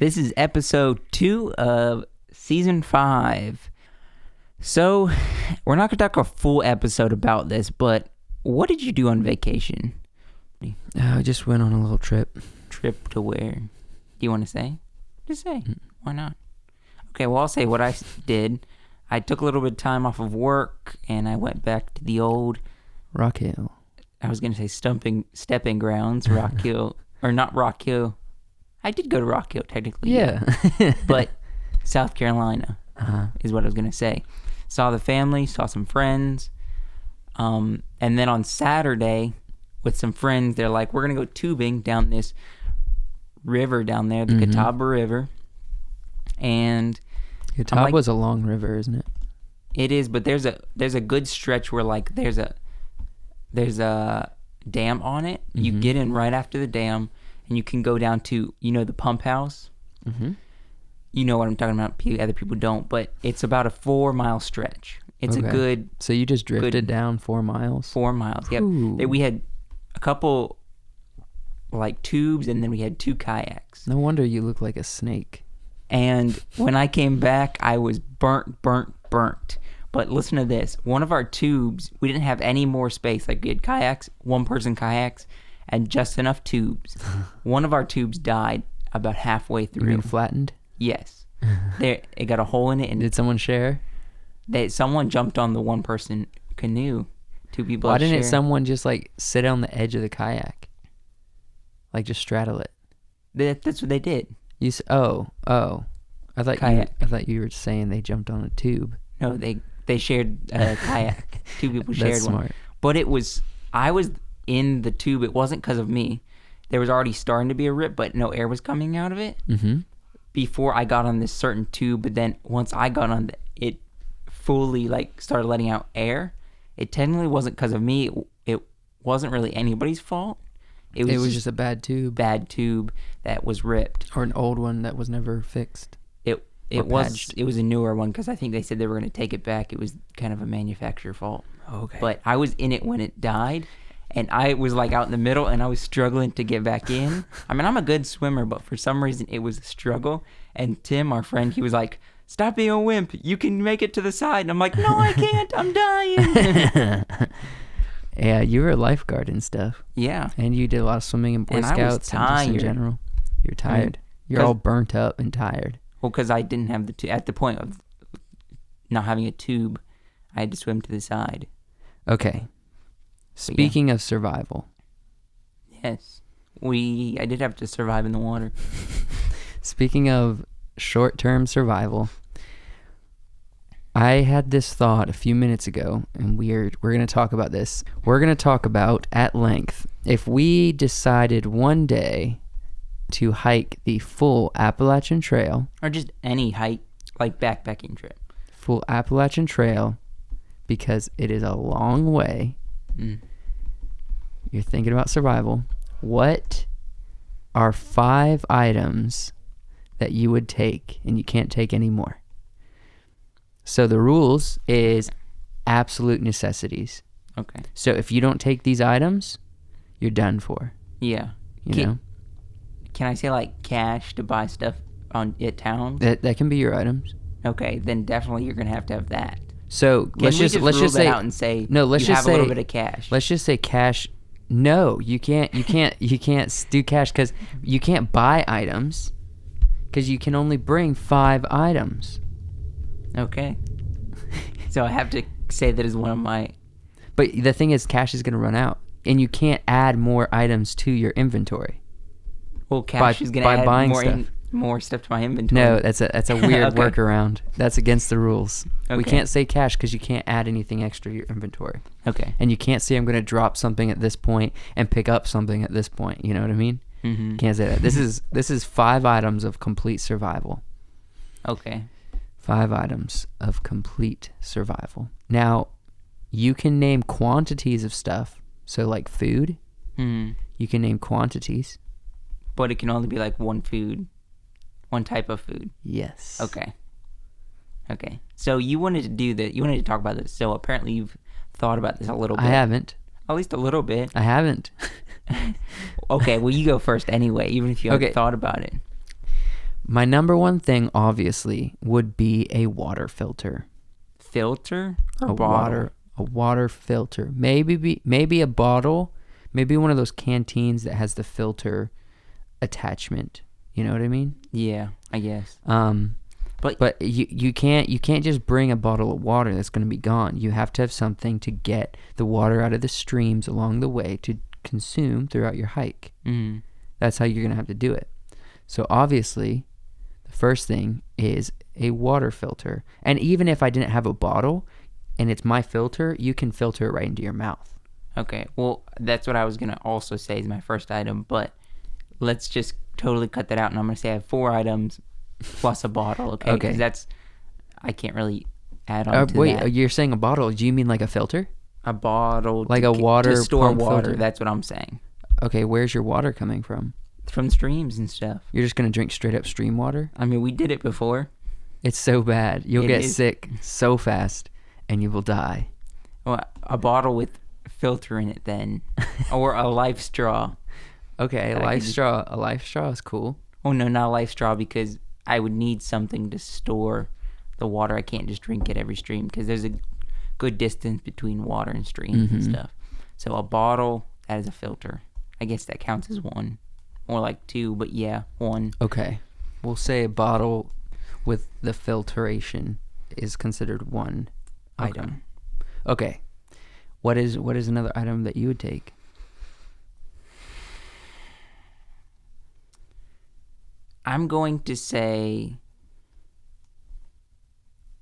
This is episode 2 of season 5. So, we're not going to talk a full episode about this, but what did you do on vacation? I just went on a little trip. Trip to where? Do you want to say? Just say. Why not? Okay, well, I'll say what I did. I took a little bit of time off of work, and I went back to the old... Rock Hill. I was going to say stepping grounds, Rock Hill. Or not Rock Hill. I did go to Rock Hill, technically. Yeah. But South Carolina is what I was going to say. Saw the family, saw some friends. And then on Saturday, with some friends, they're like, we're going to go tubing down this river down there, the Catawba River. And... Catawba was a long river, isn't it? It is, but there's a good stretch where like there's a dam on it. You get in right after the dam, and you can go down to the pump house. You know what I'm talking about. Other people don't, but it's about a 4-mile stretch. It's a good. So you just drifted down 4 miles. 4 miles. Yep. We had a couple like tubes, and then we had 2 kayaks. No wonder you look like a snake. And when I came back, I was burnt. But listen to this. One of our tubes, we didn't have any more space. Like we had kayaks, 1-person kayaks, and just enough tubes. One of our tubes died about halfway through. You mean flattened? Yes. It got a hole in it. And did someone share? Someone jumped on the 1-person canoe. 2 people Why didn't share. someone just like sit on the edge of the kayak? Like just straddle it? That's what they did. Oh. I thought you were saying they jumped on a tube. No, they shared a kayak. 2 people shared That's one. Smart. But I was in the tube. It wasn't because of me. There was already starting to be a rip, but no air was coming out of it before I got on this certain tube. But then once I got on it fully like started letting out air. It technically wasn't because of me. It wasn't really anybody's fault. It was just a bad tube. Bad tube that was ripped. Or an old one that was never fixed. It was a newer one because I think they said they were going to take it back. It was kind of a manufacturer fault. Okay. But I was in it when it died, and I was like out in the middle, and I was struggling to get back in. I mean, I'm a good swimmer, but for some reason it was a struggle. And Tim, our friend, he was like, "Stop being a wimp. You can make it to the side." And I'm like, "No, I can't. I'm dying." Yeah, you were a lifeguard and stuff. Yeah. And you did a lot of swimming and Boy Scouts and just in general. You're tired. You're all burnt up and tired. Well, because I didn't have the tube. At the point of not having a tube, I had to swim to the side. Okay. Speaking of survival. Yes. I did have to survive in the water. Speaking of short-term survival, I had this thought a few minutes ago, and we're going to talk about this. We're going to talk about, at length, if we decided one day to hike the full Appalachian Trail. Or just any hike, like backpacking trip. Full Appalachian Trail, because it is a long way. You're thinking about survival. What are 5 items that you would take, and you can't take any more? So the rules is absolute necessities. Okay. So if you don't take these items, you're done for. Yeah. You know? Can I say like cash to buy stuff at town? That can be your items. Okay, then definitely you're gonna have to have that. So let's just say that out and say no. Let's you just have say a little bit of cash. Let's just say cash. No, you can't do cash because you can't buy items because you can only bring 5 items. Okay. So I have to say that is one of my... But the thing is, cash is going to run out, and you can't add more items to your inventory. Well, cash is going to add buying more stuff to my inventory. No, that's a weird Okay. workaround. That's against the rules. Okay. We can't say cash because you can't add anything extra to your inventory. Okay. And you can't say I'm going to drop something at this point and pick up something at this point. You know what I mean? Mm-hmm. Can't say that. This is 5 items of complete survival. Okay. 5 items of complete survival. Now, you can name quantities of stuff. So like food, you can name quantities. But it can only be like one type of food. Yes. Okay. So you wanted to talk about this. So apparently you've thought about this a little bit. I haven't. At least a little bit. I haven't. Okay, well, you go first anyway, even if you haven't thought about it. My number one thing, obviously, would be a water filter. Filter or bottle? A water filter. Maybe a bottle. Maybe one of those canteens that has the filter attachment. You know what I mean? Yeah, I guess. But you can't just bring a bottle of water that's going to be gone. You have to have something to get the water out of the streams along the way to consume throughout your hike. Mm. That's how you're going to have to do it. So obviously, the first thing is a water filter. And even if I didn't have a bottle and it's my filter, you can filter it right into your mouth. Okay, well, that's what I was going to also say is my first item, but let's just totally cut that out, and I'm going to say I have 4 items plus a bottle, okay? Okay. Because I can't really add on to wait, that. you're saying a bottle. Do you mean like a filter? A bottle. Like a water to store pump water, filter? that's what I'm saying. Okay, where's your water coming from? From streams and stuff. You're just going to drink straight up stream water? I mean, we did it before. It's so bad. You'll It get is. sick so fast, and you will die. Well, a bottle with filter in it then. Or a life straw. Okay, a I life could- straw. A life straw is cool. Oh, no, not a life straw, because I would need something to store the water. I can't just drink it every stream, because there's a good distance between water and streams and stuff. So a bottle, that is a filter. I guess that counts as 1. More like 2, but yeah, 1. Okay, we'll say a bottle with the filtration is considered 1 item. Okay, what is another item that you would take? I'm going to say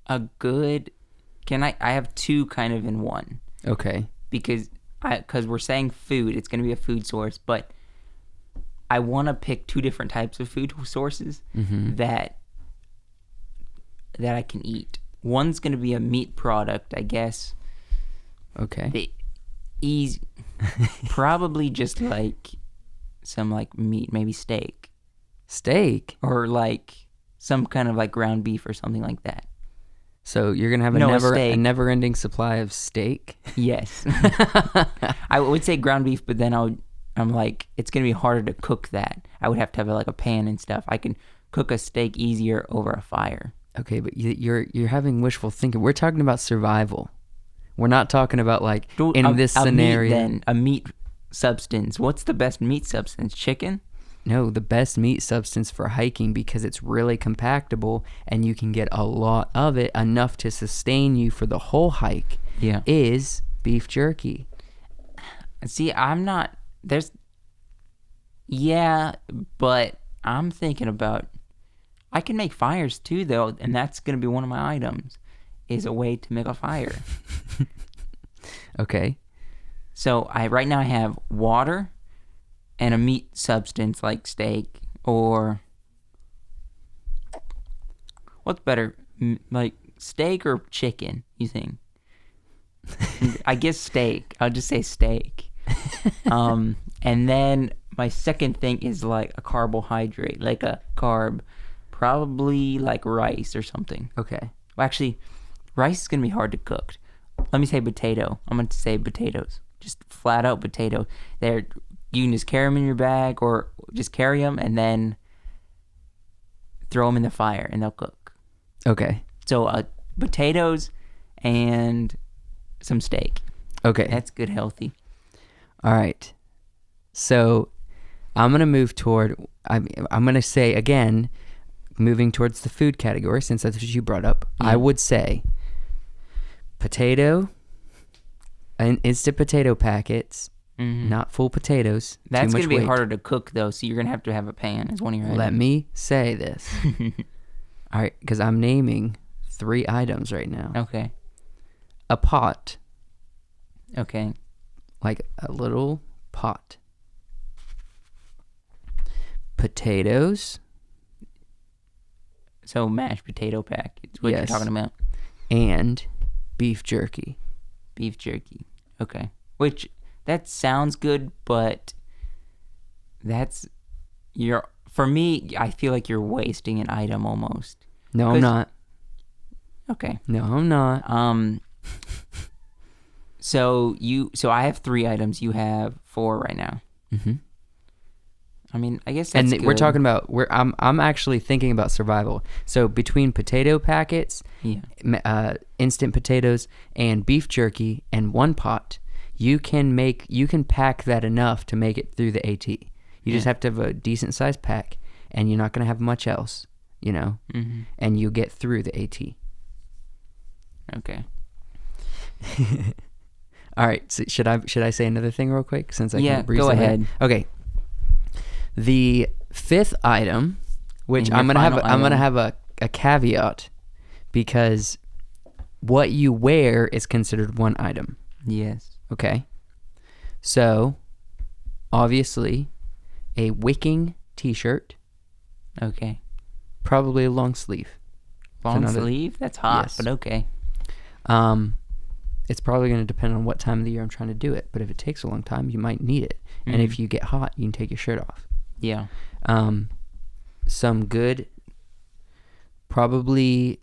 a good... I have 2 kind of in 1. Okay. Because we're saying food, it's going to be a food source, but I want to pick 2 different types of food sources that I can eat. One's going to be a meat product, I guess. Okay. Probably just like some like meat, maybe steak. Steak? Or like some kind of like ground beef or something like that. So you're going to have No, a steak. never-ending supply of steak? Yes. I would say ground beef, but then I'm like, it's going to be harder to cook that. I would have to have like a pan and stuff. I can cook a steak easier over a fire. Okay, but you're having wishful thinking. We're talking about survival. We're not talking about like in this scenario. A meat substance. What's the best meat substance? Chicken? No, the best meat substance for hiking, because it's really compactable and you can get a lot of it, enough to sustain you for the whole hike, is beef jerky. See, I'm not... Yeah, but I'm thinking about... I can make fires too, though, and that's going to be one of my items, is a way to make a fire. Okay. So right now I have water and a meat substance like steak, or... What's better, like steak or chicken, you think? I guess steak. I'll just say steak. And then my second thing is like a carbohydrate, like a carb. Probably like rice or something. Okay. Well, actually, rice is going to be hard to cook. Let me say potato. I'm going to say potatoes. Just flat out potato. You can just carry them in your bag or just carry them and then throw them in the fire and they'll cook. Okay. So potatoes and some steak. Okay. That's good, healthy. All right. So I'm going to move toward, I'm going to say again, moving towards the food category, since that's what you brought up, I would say potato and instant potato packets, not full potatoes. That's going to be harder to cook, though, so you're going to have a pan as one of your items. Let me say this. All right, because I'm naming 3 items right now. Okay. A pot. Okay. Like a little pot. Potatoes. So mashed potato pack is what you're talking about. And beef jerky. Beef jerky. Okay. Which, that sounds good, but for me, I feel like you're wasting an item almost. No, I'm not. Okay. No, I'm not. So I have 3 items. You have 4 right now. Mm-hmm. I mean, I guess that's And we're good. talking about I'm actually thinking about survival. So between potato packets, instant potatoes, and beef jerky, and one pot, you can pack that enough to make it through the AT. You just have to have a decent sized pack, and you're not going to have much else, and you get through the AT. Okay. All right. So should I say another thing real quick since I can breeze go away? ahead. Okay. The fifth item, which I'm gonna have a caveat, because what you wear is considered one item. Yes. Okay. So, obviously, a wicking T-shirt. Okay. Probably a long sleeve. Long sleeve? That's hot, Yes. but okay. It's probably going to depend on what time of the year I'm trying to do it. But if it takes a long time, you might need it. And if you get hot, you can take your shirt off. Yeah. Some good, probably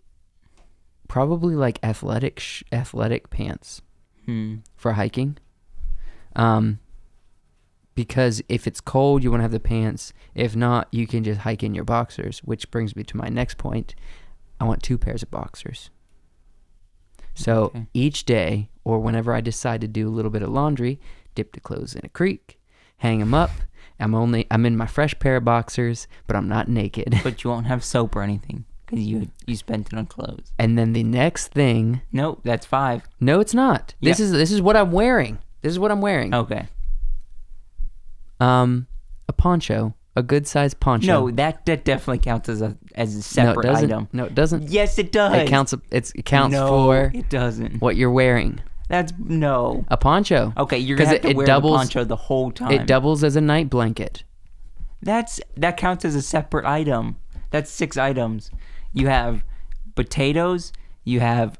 like athletic pants for hiking. Because if it's cold, you want to have the pants. If not, you can just hike in your boxers, which brings me to my next point. I want 2 pairs of boxers. So each day, or whenever I decide to do a little bit of laundry, dip the clothes in a creek, hang them up. I'm in my fresh pair of boxers, but I'm not naked. But you won't have soap or anything because you spent it on clothes. And then the next thing. Nope, that's 5. No, it's not. Yeah. This is what I'm wearing. Okay. A poncho, a good sized poncho. No, that definitely counts as a separate item. No, it doesn't. Yes, it does. It counts. It counts for. It doesn't. What you're wearing. That's no. A poncho. Okay, you're gonna have to wear the poncho the whole time. It doubles as a night blanket. That counts as a separate item. That's 6 items. You have potatoes. You have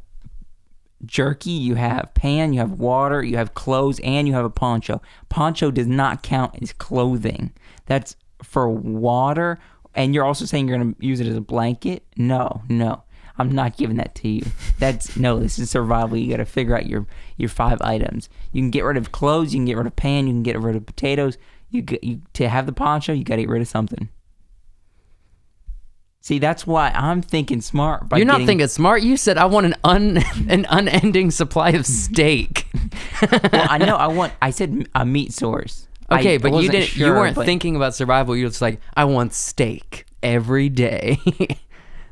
jerky. You have pan. You have water. You have clothes, and you have a poncho. Poncho does not count as clothing. That's for water. And you're also saying you're gonna use it as a blanket? No. I'm not giving that to you. This is survival. You got to figure out your 5 items. You can get rid of clothes. You can get rid of pan. You can get rid of potatoes. To have the poncho, you got to get rid of something. See, that's why I'm thinking smart. You're not thinking smart. You said I want an unending supply of steak. Well, I know. I said a meat source. Okay, but you didn't. Sure, you weren't thinking about survival. You're just like, I want steak every day.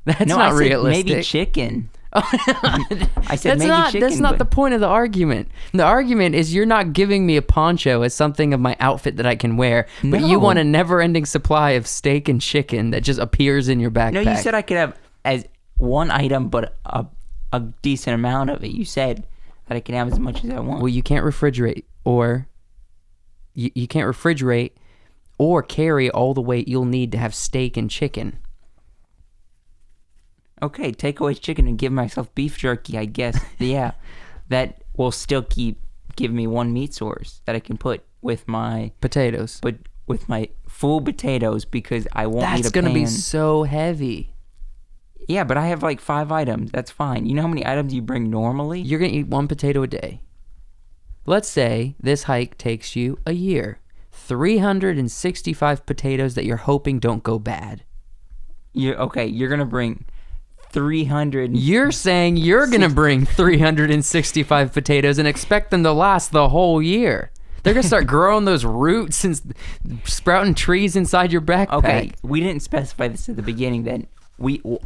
That's not realistic. Maybe chicken. I said maybe chicken. That's not the point of the argument. The argument is you're not giving me a poncho as something of my outfit that I can wear, but you want a never-ending supply of steak and chicken that just appears in your backpack. No, you said I could have as one item, but a decent amount of it. You said that I can have as much as I want. Well, you can't refrigerate, or you can't refrigerate or carry all the weight you'll need to have steak and chicken. Okay, take away chicken and give myself beef jerky, I guess. Yeah, that will still give me one meat source that I can put with my potatoes. But with my full potatoes, because I won't need a pan. That's going to be so heavy. Yeah, but I have like 5 items. That's fine. You know how many items you bring normally? You're going to eat 1 potato a day. Let's say this hike takes you a year. 365 potatoes that you're hoping don't go bad. You're going to bring 300. You're saying you're going to bring 365 potatoes and expect them to last the whole year. They're going to start growing those roots and sprouting trees inside your backpack. Okay, we didn't specify this at the beginning then.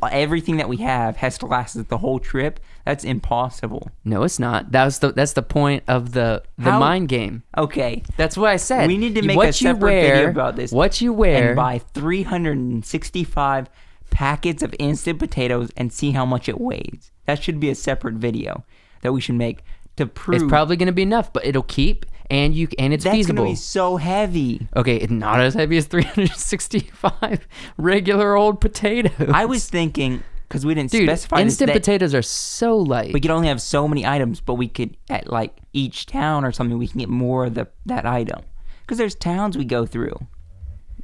Everything that we have has to last us the whole trip. That's impossible. No, it's not. That's the point of the mind game. Okay. That's what I said. We need to make a separate video about this. What you wear. And buy 365 packets of instant potatoes and see how much it weighs. That should be a separate video that we should make to prove. It's probably going to be enough, but it'll keep and it's feasible. That's going to be so heavy. Okay, it's not as heavy as 365 regular old potatoes. I was thinking, because we didn't specify this, instant potatoes are so light. We could only have so many items, but we could, at like each town or something, we can get more of that item. Because there's towns we go through.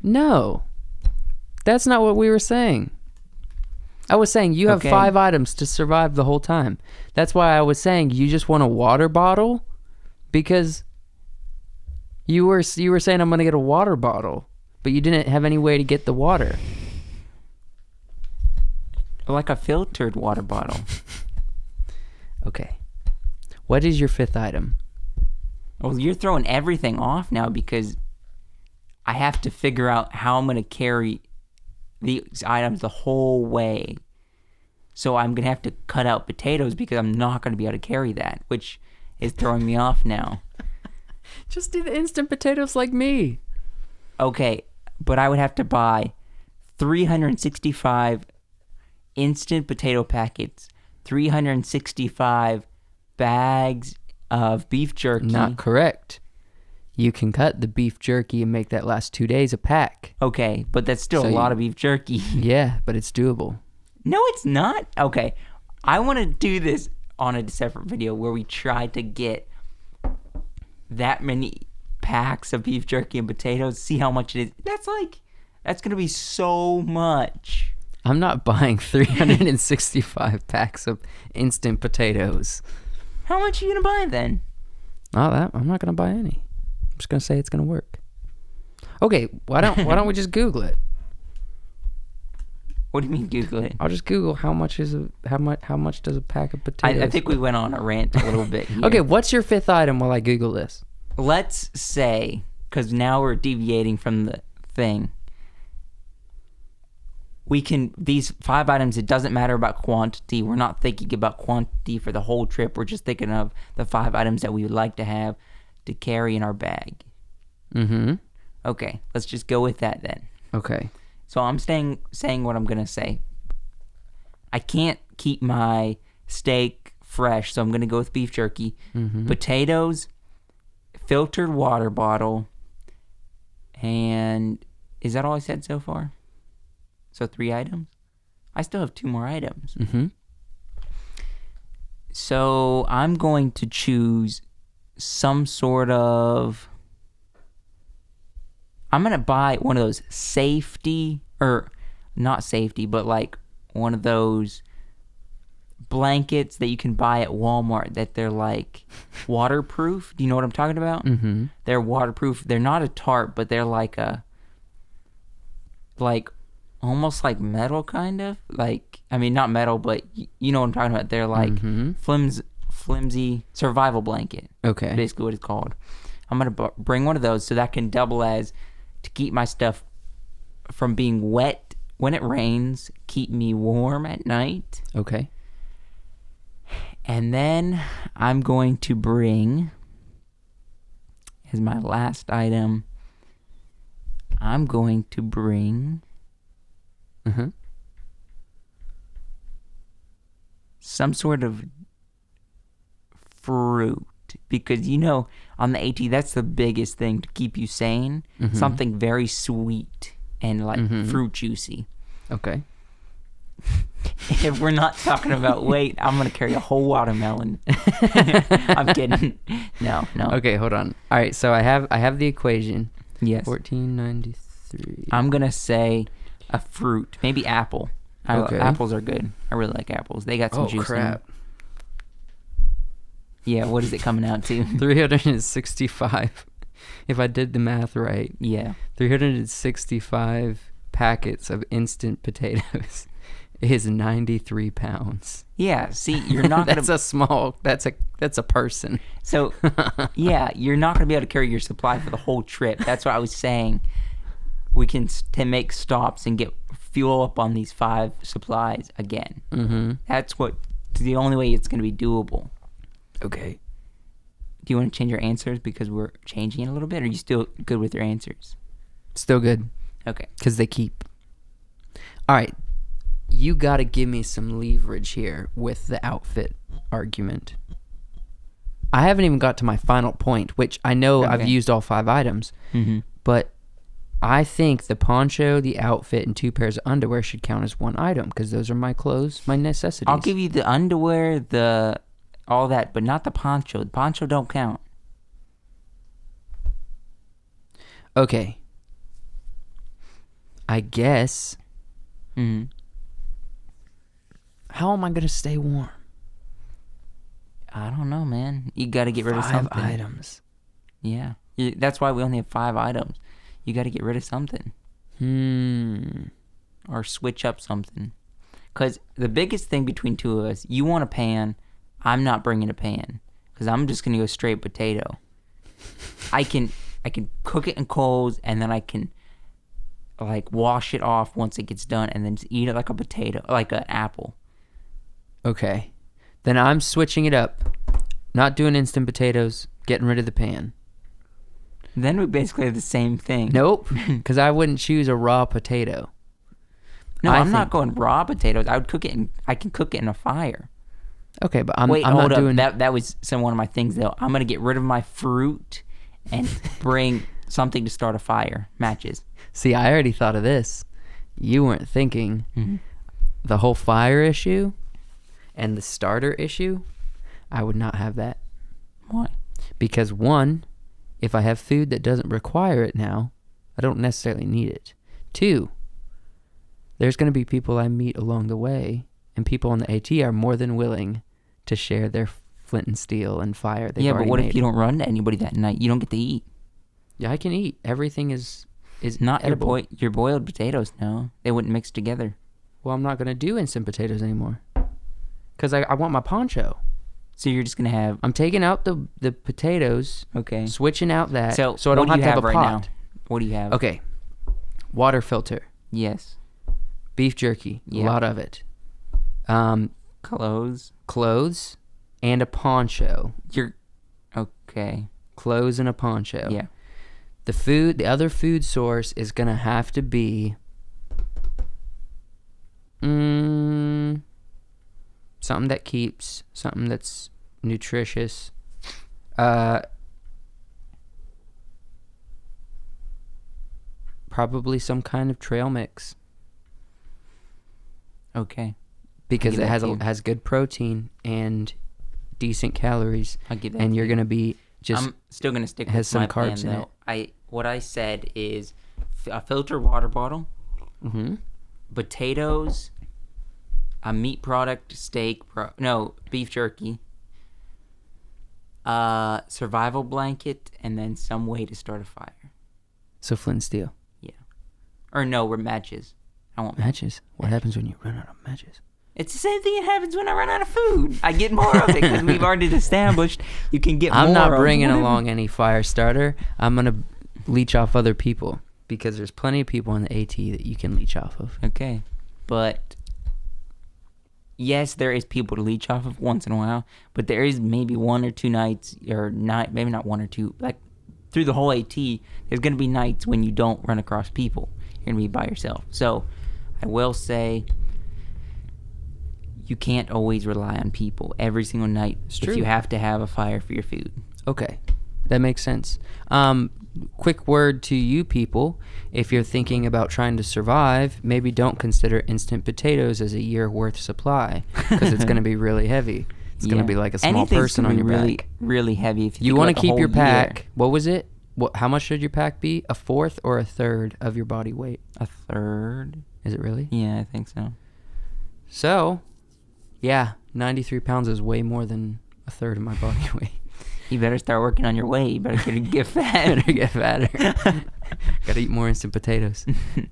No. That's not what we were saying. I was saying you have 5 items to survive the whole time. That's why I was saying you just want a water bottle, because you were saying I'm going to get a water bottle. But you didn't have any way to get the water. Like a filtered water bottle. Okay. What is your 5th item? Well, you're throwing everything off now because I have to figure out how I'm going to carry these items the whole way. So I'm going to have to cut out potatoes because I'm not going to be able to carry that, which is throwing me off now. Just do the instant potatoes like me. Okay, but I would have to buy 365 instant potato packets, 365 bags of beef jerky. Not correct. You can cut the beef jerky and make that last 2 days a pack. Okay, but that's still a lot of beef jerky. Yeah, but it's doable. No, it's not. Okay, I want to do this on a separate video where we try to get that many packs of beef jerky and potatoes, see how much it is. That's going to be so much. I'm not buying 365 packs of instant potatoes. How much are you going to buy then? I'm not going to buy any. I'm just going to say it's going to work. Okay, why don't we just Google it? What do you mean Google it? I'll just Google how much does a pack of potatoes. I think we went on a rant a little bit here. Okay, what's your 5th item while I Google this? Let's say, because now we're deviating from the thing, these 5 items, it doesn't matter about quantity. We're not thinking about quantity for the whole trip. We're just thinking of the 5 items that we would like to have to carry in our bag. Mm-hmm. Okay, let's just go with that then. Okay. So I'm saying what I'm going to say. I can't keep my steak fresh, so I'm going to go with beef jerky. Mm-hmm. Potatoes, filtered water bottle, and is that all I said so far? So 3 items? I still have 2 more items. Mm-hmm. So I'm going to choose some sort of... I'm going to buy one of those safety, or not safety, but like one of those blankets that you can buy at Walmart that they're like waterproof. Do you know what I'm talking about? Mm-hmm. They're waterproof. They're not a tarp, but they're like almost like metal kind of. Like, I mean, not metal, but you know what I'm talking about. They're like flimsy survival blanket. Okay. Basically what it's called. I'm going to bring one of those so that can double as to keep my stuff from being wet when it rains, keep me warm at night. Okay. And then I'm going to bring, as my last item, I'm going to bring some sort of fruit. Because, you know, on the AT, that's the biggest thing to keep you sane. Mm-hmm. Something very sweet and, like, fruit juicy. Okay. If we're not talking about weight, I'm going to carry a whole watermelon. I'm kidding. No. Okay, hold on. All right, so I have the equation. Yes. 1493. I'm going to say a fruit. Maybe apple. Okay. Apples are good. I really like apples. They got some juice in them. Yeah, what is it coming out to? 365. If I did the math right. Yeah. 365 packets of instant potatoes is 93 pounds. Yeah, see, you're not going to... That's a person. So, yeah, you're not going to be able to carry your supply for the whole trip. That's what I was saying. We can make stops and get fuel up on these 5 supplies again. Mm-hmm. That's the only way it's going to be doable. Okay. Do you want to change your answers because we're changing it a little bit, or are you still good with your answers? Still good. Okay. Because they keep. All right. You got to give me some leverage here with the outfit argument. I haven't even got to my final point, which I know I've used all 5 items, but I think the poncho, the outfit, and 2 pairs of underwear should count as 1 item because those are my clothes, my necessities. I'll give you the underwear, all that, but not the poncho. The poncho don't count. Okay. I guess. How am I going to stay warm? I don't know, man. You got to get rid of something. 5 items. Yeah. That's why we only have 5 items. you got to get rid of something. Or switch up something. Because the biggest thing between two of us, you want a pan, I'm not bringing a pan. Because I'm just going to go straight potato. I can cook it in coals, and then I can like wash it off once it gets done, and then just eat it like a potato, like an apple. Okay. Then I'm switching it up. Not doing instant potatoes, getting rid of the pan. Then we basically have the same thing. Nope, because I wouldn't choose a raw potato. No, I'm not going raw potatoes. I would cook it, I can cook it in a fire. Okay, but I'm hold not up. doing... That was one of my things, though. I'm going to get rid of my fruit and bring something to start a fire. Matches. See, I already thought of this. You weren't thinking the whole fire issue and the starter issue. I would not have that. Why? Because one, if I have food that doesn't require it now, I don't necessarily need it. Two, there's going to be people I meet along the way, and people on the AT are more than willing to share their flint and steel and fire they've already but what made. if you don't run to anybody that night? You don't get to eat. Yeah, I can eat. Everything is not edible. your boiled potatoes. No, they wouldn't mix together. Well, I'm not going to do instant potatoes anymore because I want my poncho. So you're just gonna have... I'm taking out the potatoes. Okay. Switching out that. So I don't have to have a right pot. Now? What do you have? Okay. Water filter. Yes. Beef jerky. Yeah. A lot of it. Clothes. And a poncho. Okay. Clothes and a poncho. Yeah. The other food source is gonna have to be something that keeps, something that's nutritious. Probably some kind of trail mix. Okay. Because it has good protein and decent calories. I'll give that. And you're gonna be just... I'm still gonna stick has with some my carbs plan, in though. What I said is a filter water bottle, potatoes, a meat product, beef jerky, survival blanket, and then some way to start a fire. So flint and steel. Yeah. Or no, we're matches. I want Matches? What happens when you run out of matches? It's the same thing that happens when I run out of food. I get more of it because we've already established you can get more. I'm not bringing along any fire starter. I'm going to leech off other people because there's plenty of people on the AT that you can leech off of. Okay. But yes, there is people to leech off of once in a while, but there is maybe one or two nights, maybe not one or two, like through the whole AT, there's going to be nights when you don't run across people. You're going to be by yourself. So I will say you can't always rely on people every single night if you have to have a fire for your food. Okay. That makes sense. Quick word to you people. If you're thinking about trying to survive, maybe don't consider instant potatoes as a year worth supply because it's going to be really heavy. It's going to be like a small person on your back. Really heavy. If you want to keep your pack. What was it? How much should your pack be? A fourth or a third of your body weight? A third. Is it really? Yeah, I think so. So, yeah, 93 pounds is way more than a third of my body weight. You better start working on your weight. You better get fat. Better get fatter. Gotta eat more instant potatoes.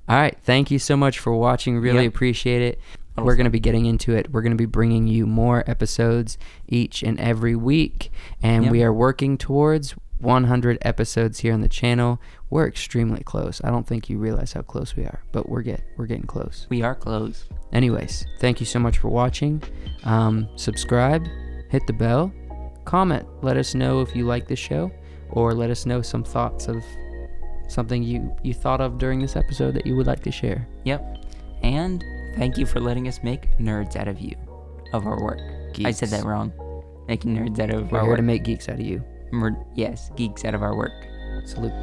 All right. Thank you so much for watching. Really appreciate it. Awesome. We're going to be getting into it. We're going to be bringing you more episodes each and every week. And we are working towards 100 episodes here on the channel. We're extremely close. I don't think you realize how close we are, but we're getting close. We are close. Anyways, thank you so much for watching. Subscribe, hit the bell, comment. Let us know if you like this show, or let us know some thoughts of something you thought of during this episode that you would like to share. Yep. And thank you for letting us make nerds out of you, of our work. Geeks. I said that wrong. Making nerds out of our work. We're here to make geeks out of you. Yes, geeks out of our work. Salute.